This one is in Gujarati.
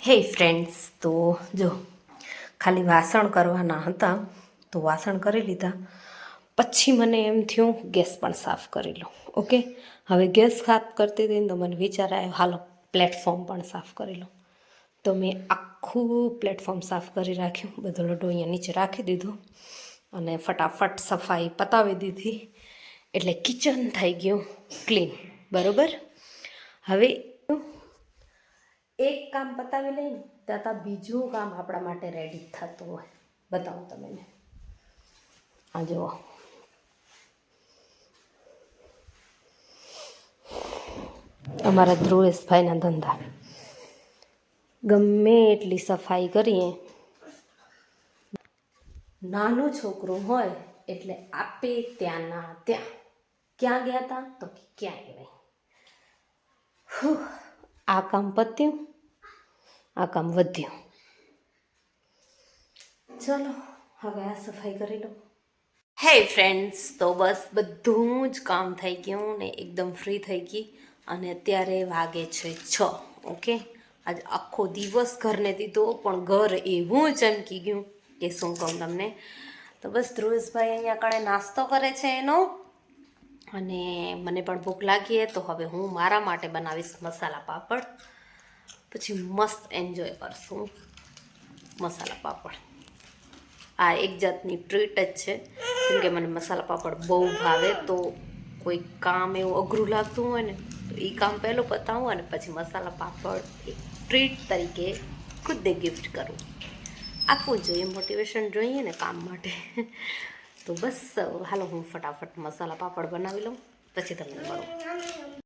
હે ફ્રેન્ડ્સ, તો જો ખાલી વાસણ કરવાના હતા તો વાસણ કરી લીધા. પછી મને એમ થયું ગેસ પણ સાફ કરી લઉં. ઓકે, હવે ગેસ સાફ કરતી હતી ને તો મને વિચાર આવ્યો હાલો પ્લેટફોર્મ પણ સાફ કરી લઉં. તો મેં આખું પ્લેટફોર્મ સાફ કરી રાખ્યું. બધો લોટો અહીંયા નીચે રાખી દીધો અને ફટાફટ સફાઈ પતાવી દીધી. એટલે કિચન થઈ ગયું ક્લીન. બરાબર, હવે એક કામ પતાવી લઈને ત્યાં બીજું કામ આપણા માટે રેડી થતું હોય. બતાવું તમને, આ જુઓ, અમારા ધ્રુવેશભાઈના ધંધા. ગમે એટલી સફાઈ કરીએ, નાનું છોકરું હોય એટલે આપે ત્યાંના ત્યાં. ક્યાં ગયા હતા તો ક્યાંય નહીં. આ કામ પત્યું, આ કામ વધ્યું. ચલો હવે આ સફાઈ કરી લો. હે ફ્રેન્ડ્સ, તો બસ બધું જ કામ થઈ ગયું ને એકદમ ફ્રી થઈ ગઈ. અને અત્યારે વાગે છે 6. ઓકે, આજે આખો દિવસ ઘરને દીધો પણ ઘર એવું ચમકી ગયું કે શું કહું તમને. તો બસ ધ્રુવેશભાઈ અહીંયા કણે નાસ્તો કરે છે એનો, અને મને પણ ભૂખ લાગી તો હવે હું મારા માટે બનાવીશ મસાલા પાપડ. પછી મસ્ત એન્જોય કરશું મસાલા પાપડ. આ એક જાતની ટ્રીટ જ છે, કેમકે મને મસાલા પાપડ બહુ ભાવે. તો કોઈ કામ એવું અઘરું લાગતું હોય ને તો એ કામ પહેલું પતાવું અને પછી મસાલા પાપડ એક ટ્રીટ તરીકે ખુદને ગિફ્ટ કરું. આપવું જોઈએ, મોટિવેશન જોઈએ ને કામ માટે. તો બસ હાલો હું ફટાફટ મસાલા પાપડ બનાવી લઉં, પછી તમને મળું.